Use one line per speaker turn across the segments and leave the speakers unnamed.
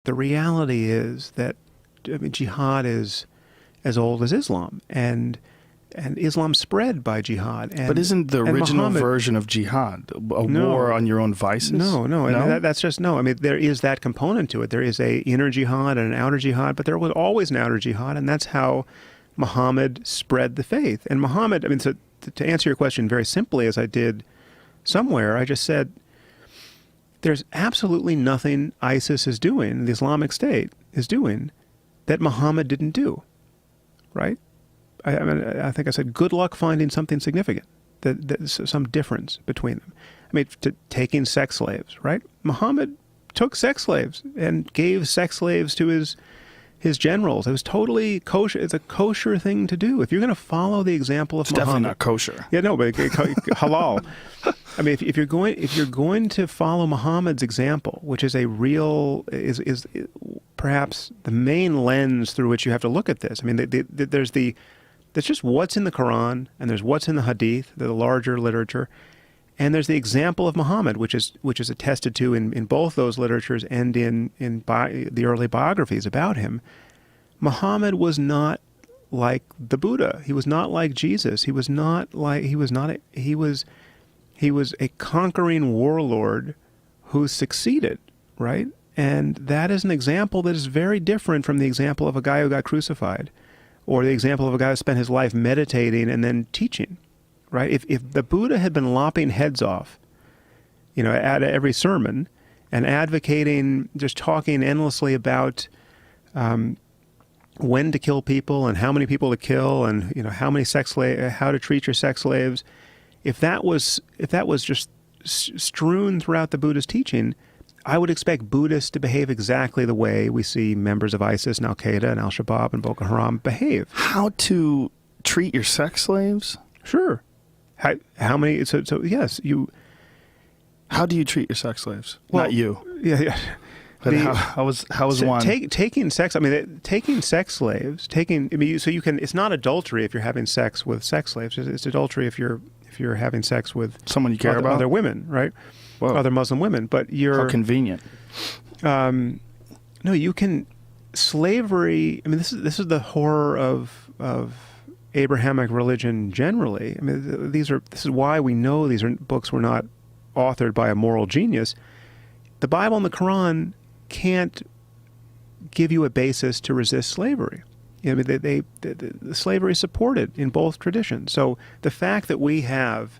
The reality is that, I mean, jihad is as old as Islam, and Islam spread by jihad. And,
but isn't the original
Muhammad,
version of jihad a
no,
war on your own vices?
No. That's just no. I mean, there is that component to it. There is a inner jihad and an outer jihad, but there was always an outer jihad, and that's how Muhammad spread the faith. And Muhammad, I mean, so to answer your question very simply, as I did somewhere, I just said, there's absolutely nothing ISIS is doing, the Islamic State is doing, that Muhammad didn't do, right? I mean, I think I said, good luck finding something significant, that some difference between them. I mean, taking sex slaves, right? Muhammad took sex slaves and gave sex slaves to his generals. It was totally kosher. It's a kosher thing to do. If you're going to follow the example of
Muhammad,
definitely
not kosher.
Yeah, no, but halal. I mean, if you're going to follow Muhammad's example, which is a real is perhaps the main lens through which you have to look at this. I mean, there's just what's in the Quran, and there's what's in the Hadith, the larger literature, and there's the example of Muhammad, which is attested to in both those literatures and in the early biographies about him. Muhammad was not like the Buddha. He was not like Jesus. He was a conquering warlord who succeeded, right? And that is an example that is very different from the example of a guy who got crucified, or the example of a guy who spent his life meditating and then teaching, right? If the Buddha had been lopping heads off, at every sermon, and advocating, just talking endlessly about when to kill people and how many people to kill, and how to treat your sex slaves, if that was just strewn throughout the Buddha's teaching, I would expect Buddhists to behave exactly the way we see members of ISIS and Al-Qaeda and Al-Shabaab and Boko Haram behave.
How to treat your sex slaves?
Sure. How many? So yes, you.
How do you treat your sex slaves?
Well,
not you.
Yeah.
But how was one?
Taking sex. I mean, taking sex slaves. So you can. It's not adultery if you're having sex with sex slaves. It's adultery if you're having sex with
someone you care about,
other women, right?
Whoa.
Other Muslim women. But you're
how convenient.
No, you can. Slavery. I mean, this is the horror of Abrahamic religion generally. I mean, this is why we know these books were not authored by a moral genius. The Bible and the Quran can't give you a basis to resist slavery. I mean, the slavery is supported in both traditions. So the fact that we have,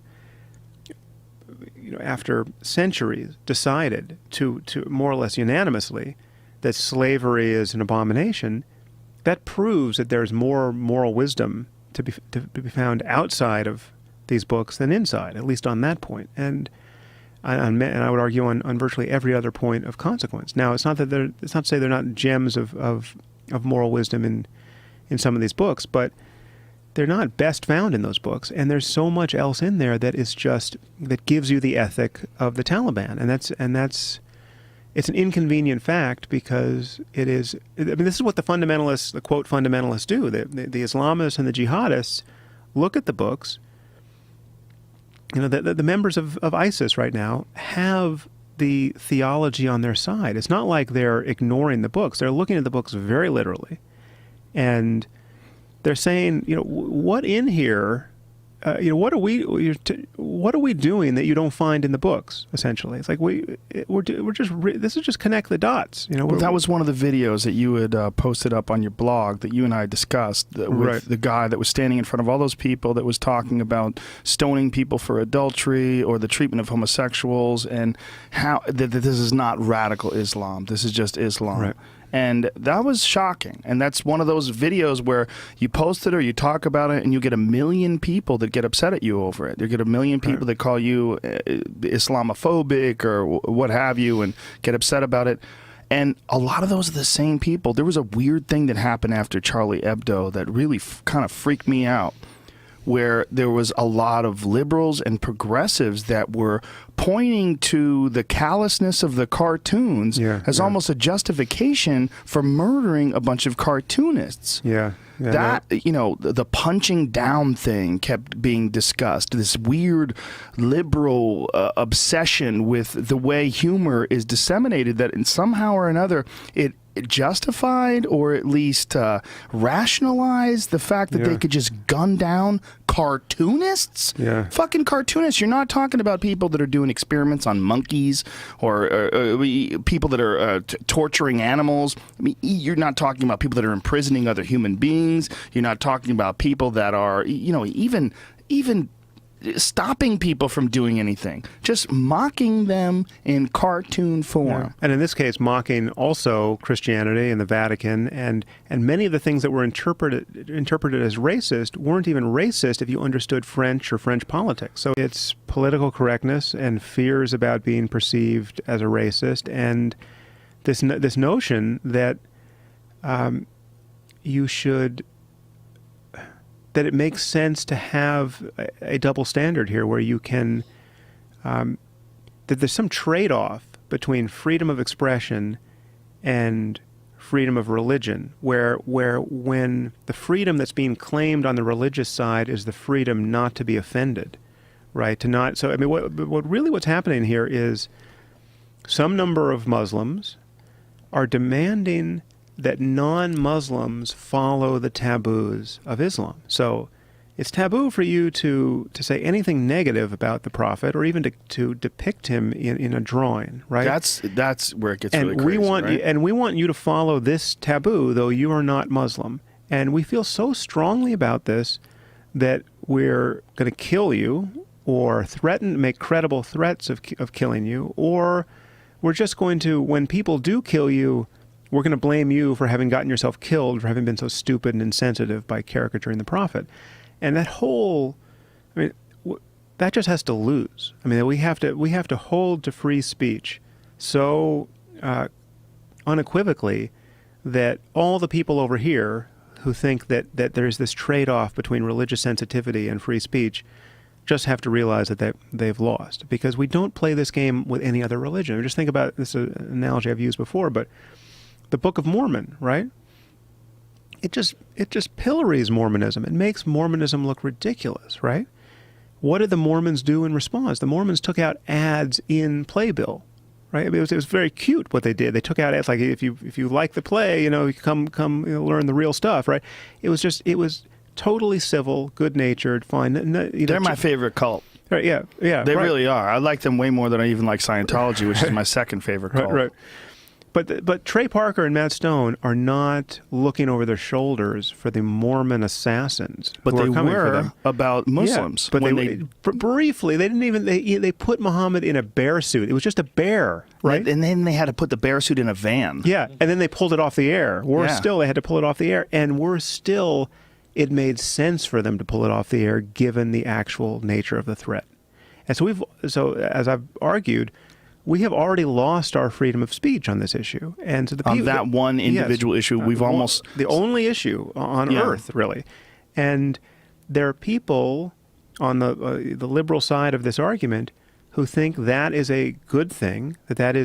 after centuries, decided to more or less unanimously that slavery is an abomination, that proves that there's more moral wisdom to be found outside of these books than inside, at least on that point. And I would argue on virtually every other point of consequence. Now, it's not to say they're not gems of moral wisdom in some of these books, but they're not best found in those books. And there's so much else in there that gives you the ethic of the Taliban, and it's an inconvenient fact because it is. I mean, this is what the fundamentalists, the quote fundamentalists, do. The Islamists and the jihadists look at the books. The members of ISIS right now have the theology on their side. It's not like they're ignoring the books. They're looking at the books very literally. And they're saying, what in here, what are we doing that you don't find in the books, essentially? It's like this is just connect the dots.
Well, that was one of the videos that you had posted up on your blog that you and I discussed with
right.
The guy that was standing in front of all those people that was talking about stoning people for adultery or the treatment of homosexuals, and how that this is not radical Islam. This is just Islam.
Right.
And that was shocking. And that's one of those videos where you post it or you talk about it and you get 1 million people that get upset at you over it. You get 1 million people that call you Islamophobic or what have you and get upset about it. And a lot of those are the same people. There was a weird thing that happened after Charlie Hebdo that really kind of freaked me out, where there was a lot of liberals and progressives that were pointing to the callousness of the cartoons as almost a justification for murdering a bunch of cartoonists. That, you know, the punching down thing kept being discussed. This weird liberal obsession with the way humor is disseminated, that in somehow or another it justified or at least rationalized the fact that they could just gun down cartoonists. Fucking cartoonists. You're not talking about people that are doing experiments on monkeys or people that are torturing animals. I mean, you're not talking about people that are imprisoning other human beings. You're not talking about people that are, you know, even stopping people from doing anything, just mocking them in cartoon form.
And in this case, mocking also Christianity and the Vatican, and many of the things that were interpreted as racist weren't even racist if you understood French or French politics. So it's political correctness and fears about being perceived as a racist, and this notion that that it makes sense to have a double standard here, where you can, that there's some trade-off between freedom of expression and freedom of religion, where when the freedom that's being claimed on the religious side is the freedom not to be offended, right? So I mean, what's happening here is some number of Muslims are demanding that non-Muslims follow the taboos of Islam. So it's taboo for you to say anything negative about the Prophet, or even to depict him in a drawing, right?
That's where it gets really crazy,
and we want you to follow this taboo, though you are not Muslim. And we feel so strongly about this that we're going to kill you, or make credible threats of killing you, or we're just going to, when people do kill you, we're going to blame you for having gotten yourself killed, for having been so stupid and insensitive by caricaturing the Prophet. And that whole, I mean, that just has to lose. I mean, we have to hold to free speech so unequivocally that all the people over here who think that there's this trade-off between religious sensitivity and free speech just have to realize that they've lost, because we don't play this game with any other religion. I mean, just think about this analogy I've used before, but the Book of Mormon, right? It just pillories Mormonism. It makes Mormonism look ridiculous, right? What did the Mormons do in response? The Mormons took out ads in Playbill, right? I mean, it was very cute what they did. They took out ads like, if you like the play, you know, come learn the real stuff, right? It was totally civil, good-natured, fine.
They're my favorite cult.
Right, yeah.
They really are. I like them way more than I even like Scientology, which is my second favorite cult.
Right. But Trey Parker and Matt Stone are not looking over their shoulders for the Mormon assassins.
But they were about Muslims.
Yeah, but briefly, they didn't even, they put Muhammad in a bear suit. It was just a bear, right?
And then they had to put the bear suit in a van.
Yeah, and then they pulled it off the air. They had to pull it off the air. And it made sense for them to pull it off the air given the actual nature of the threat. And so as I've argued, we have already lost our freedom of speech on this issue. And to the people,
on that one individual issue, we've almost...
The only issue on earth, really. And there are people on the liberal side of this argument who think that is a good thing, that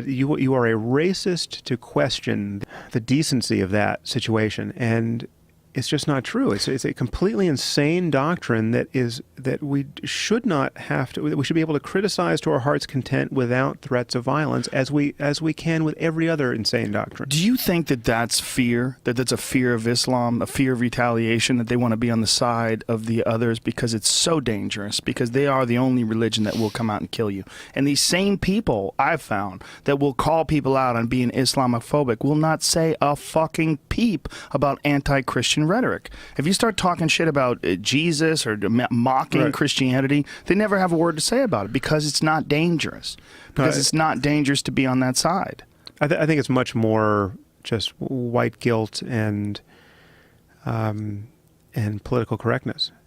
you are a racist to question the decency of that situation. And it's just not true. It's a completely insane doctrine that we should not have to. We should be able to criticize to our heart's content without threats of violence, as we can with every other insane doctrine.
Do you think that that's fear? That's a fear of Islam, a fear of retaliation, that they want to be on the side of the others because it's so dangerous, because they are the only religion that will come out and kill you. And these same people I've found that will call people out on being Islamophobic will not say a fucking peep about anti-Christian rhetoric. If you start talking shit about Jesus or mocking Christianity, they never have a word to say about it, because it's not dangerous. Because it's not dangerous to be on that side.
I think it's much more just white guilt and political correctness.